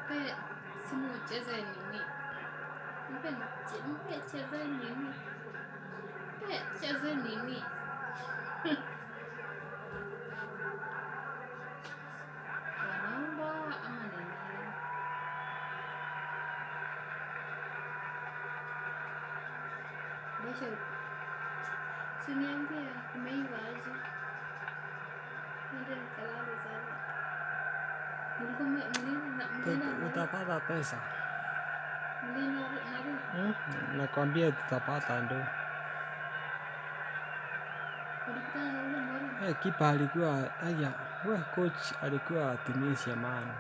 Pe simu ucheze nini? Mpe cheze nini? Pe cheze nini? Wanaomba ama nini? Basha siniambie umeiva aje? Ndio nikalale sasa. Utapata pesa. Mlina Nakwambia tutapata ndo. Kipa alikuwa coach alikuwa Tunisia man.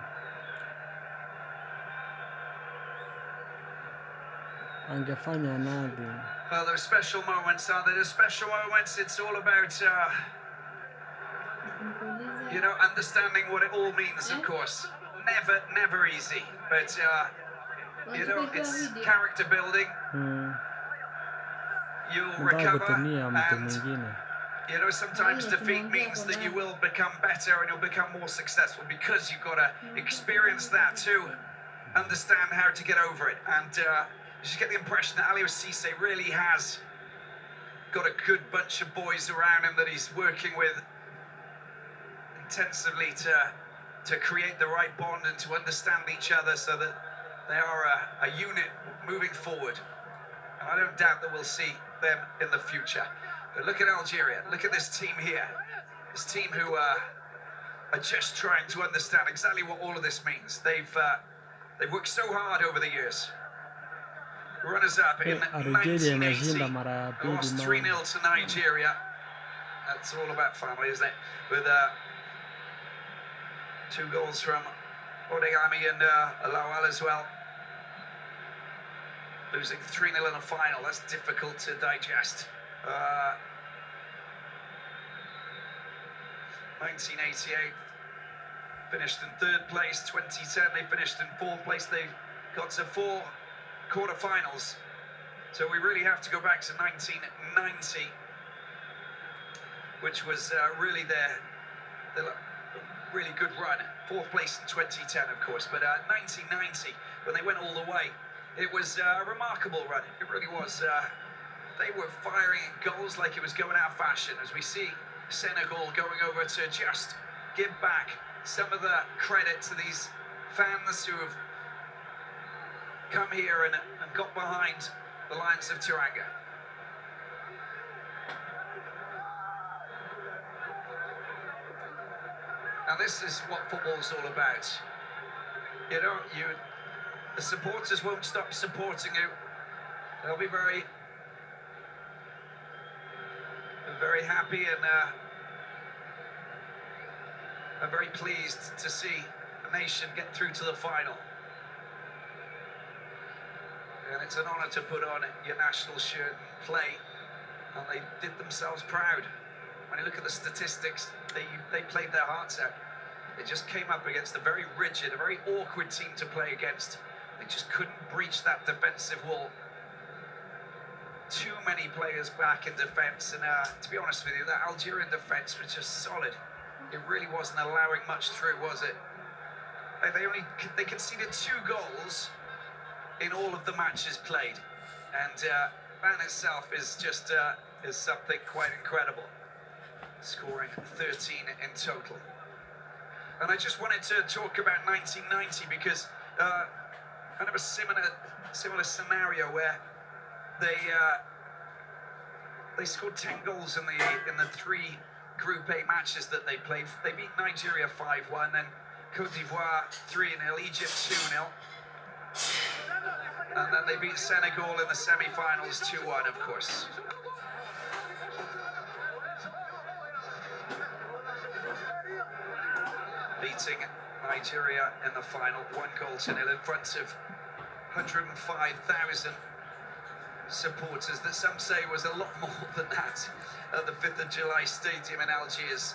Angefanya nothing. Well, there are special moments, are there? There's special moments. It's all about, understanding what it all means, of course. Never easy. But, it's character building. You'll recover. And, sometimes defeat means that you will become better and you'll become more successful because you've got to experience that too. Understand how to get over it. And, you just get the impression that Aliou Cisse really has got a good bunch of boys around him that he's working with intensively to create the right bond and to understand each other so that they are a unit moving forward. And I don't doubt that we'll see them in the future. But look at Algeria. Look at this team here. This team who are just trying to understand exactly what all of this means. They've worked so hard over the years. Runners-up in 1980, lost 3-0 to Nigeria. That's all about family, isn't it? With 2 goals from Odegami and Lawal as well. Losing 3-0 in a final, that's difficult to digest. 1988, finished in 3rd place. 2010, they finished in 4th place. They got to 4 quarterfinals, so we really have to go back to 1990, which was really their really good run. 4th place in 2010, of course, but 1990, when they went all the way, it was a remarkable run. It really was. They were firing goals like it was going out of fashion, as we see Senegal going over to just give back some of the credit to these fans who have come here and got behind the Lions of Teranga. Now this is what football's all about. The supporters won't stop supporting you. They'll be very happy and are very pleased to see the nation get through to the final. And it's an honour to put on your national shirt and play, and they did themselves proud. When you look at the statistics, they played their hearts out. They just came up against a very rigid, a very awkward team to play against. They just couldn't breach that defensive wall. Too many players back in defence, and to be honest with you, that Algerian defence was just solid. It really wasn't allowing much through, was it? They conceded 2 goals in all of the matches played, and that itself is just is something quite incredible, scoring 13 in total. And I just wanted to talk about 1990 because kind of a similar scenario where they scored 10 goals in the 3 Group A matches that they played. They beat Nigeria 5-1, then Côte d'Ivoire 3-0, Egypt 2-0. And then they beat Senegal in the semi-finals 2-1, of course. Beating Nigeria in the final, 1-0 in front of 105,000 supporters. That some say was a lot more than that at the 5th of July Stadium in Algiers.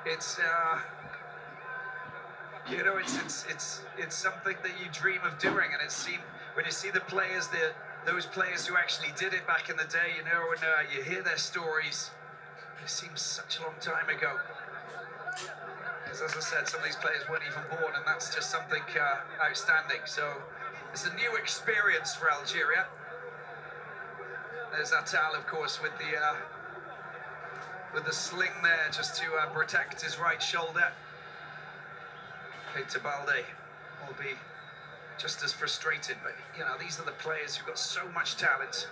It's it's something that you dream of doing, and it seemed when you see the players, those players who actually did it back in the day, and you hear their stories, it seems such a long time ago. Because as I said, some of these players weren't even born, and that's just something outstanding. So it's a new experience for Algeria. There's Atal, of course, with the sling there, just to protect his right shoulder. Keita Balde will be just as frustrated, but you know, these are the players who've got so much talent,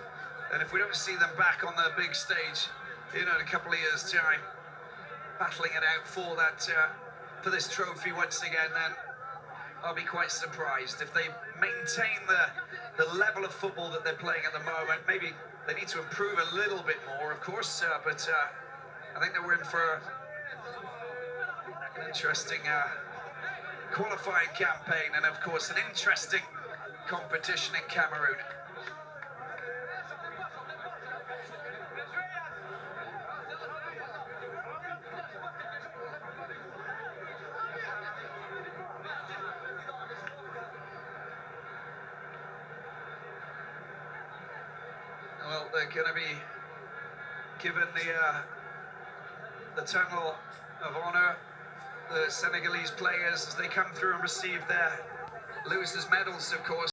and if we don't see them back on the big stage, you know, in a couple of years' time, battling it out for that for this trophy once again, then I'll be quite surprised if they maintain the level of football that they're playing at the moment. Maybe they need to improve a little bit more, of course, but I think that we're in for an interesting qualifying campaign, and of course an interesting competition in Cameroon. Well, they're going to be given the tunnel of honour, the Senegalese players, as they come through and receive their losers' medals, of course.